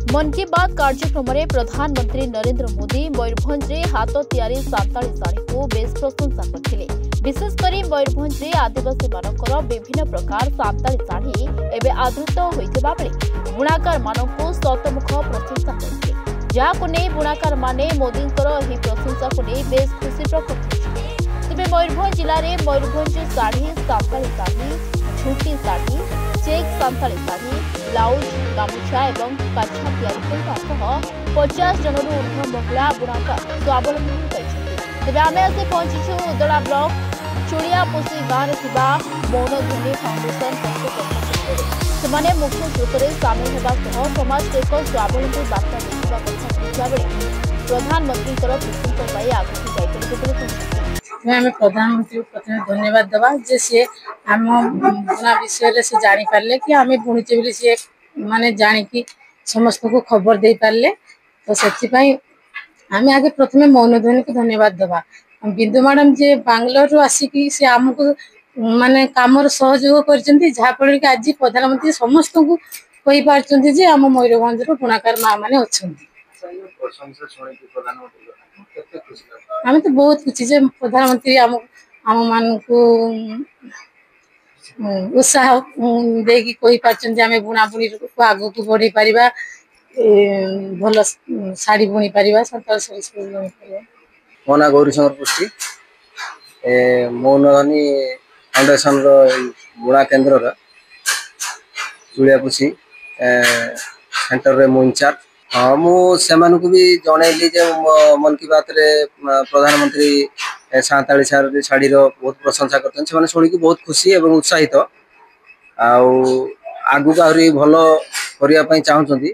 मन की बात कार्यक्रम में प्रधानमंत्री नरेंद्र मोदी मयूरभंज में हाथ तैयारी सांताली साड़ी को बेस प्रशंसा करथिले। विशेषकर मयूरभंज में आदिवासी मानकर विभिन्न प्रकार सांताली साड़ी एवं आदृत होइथिबा बेले बुणाकार मानकु शतमुख प्रशंसा करथिले। जहां नहीं बुणाकार माने मोदी प्रशंसा को नहीं बेस खुशी प्रकट करथिले। तेबे मयूरभंज जिले में मयूरभंज साड़ी सांताली साड़ी झुटी साड़ी चेक सांताली साड़ी ब्लाउज गामुछा और काछा तैयारी करने 50 जन ऊर्ध्व महिला बुणाकार स्वावलंबी तेज आम आसी पहुंचीचु उदला ब्लॉक चुड़ियापोसी गाँव में मौनध्वनि फाउंडेशन से मुख्य स्रोत में सामिल होगा समाज को एक स्वावलंबी बार्ता देखा कथा बेले प्रधानमंत्री प्रशंसा आगे आम प्रधानमंत्री प्रथम धन्यवाद देवा जे सी आम बुना विषय से जानी पारे कि आम बुणीचे बोली सी माने जानिकी समस्त को खबर दे पारे तो से आम आगे प्रथम मौनध्वनि को धन्यवाद देवा। बिंदु मैडम जे बांग्लोर आसिकी से आमको माने काम सहयोग कर जहाँफल कि आज प्रधानमंत्री समस्त को कही पार्टी जे आम मयूरभंज बुणाकार माँ मैंने अच्छा आम तो बहुत खुशी जे प्रधानमंत्री आम मान को उत्साह देकी कही पार्टी आम बुणा बुणी को आग को बढ़े पार भल शाढ़ी बुणी पार सातार शाढ़ी बुणी पार। मो ना गौरीशंकर पुष्टि मौनध्वनि फाउंडेशन बुणा केन्द्र चुड़ियापोसी सेंटर रे मु इंचार्ज। हाँ मुझे भी जनइली मन की बात रे प्रधानमंत्री सांताली शाढ़ी बहुत प्रशंसा करते शुणी बहुत खुशी और उत्साहित आगु आहरी भल करने चाहते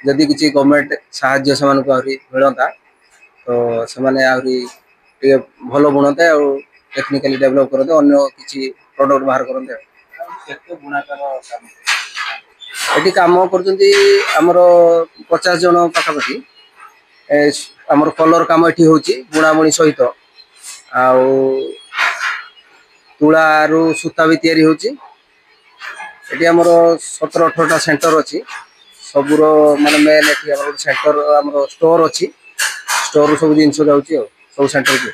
जदि किसी गवर्नमेंट साहाय्य से मिलता तो से भल बुणते और टेक्निकली डेवलप करते अन्य किसी प्रोडक्ट बाहर करते ये कम कर 50 जन पाखापाखि आमर कलर कम ये हूँ बुणाबुणी सहित तुलारू सूता भी तैयारी होची। आमर 17-18टा सेंटर अच्छी सबूर माने मेन ये सेंटर आमर स्टोर अच्छी स्टोर सब जिन जाऊँगी सब सेंटर को।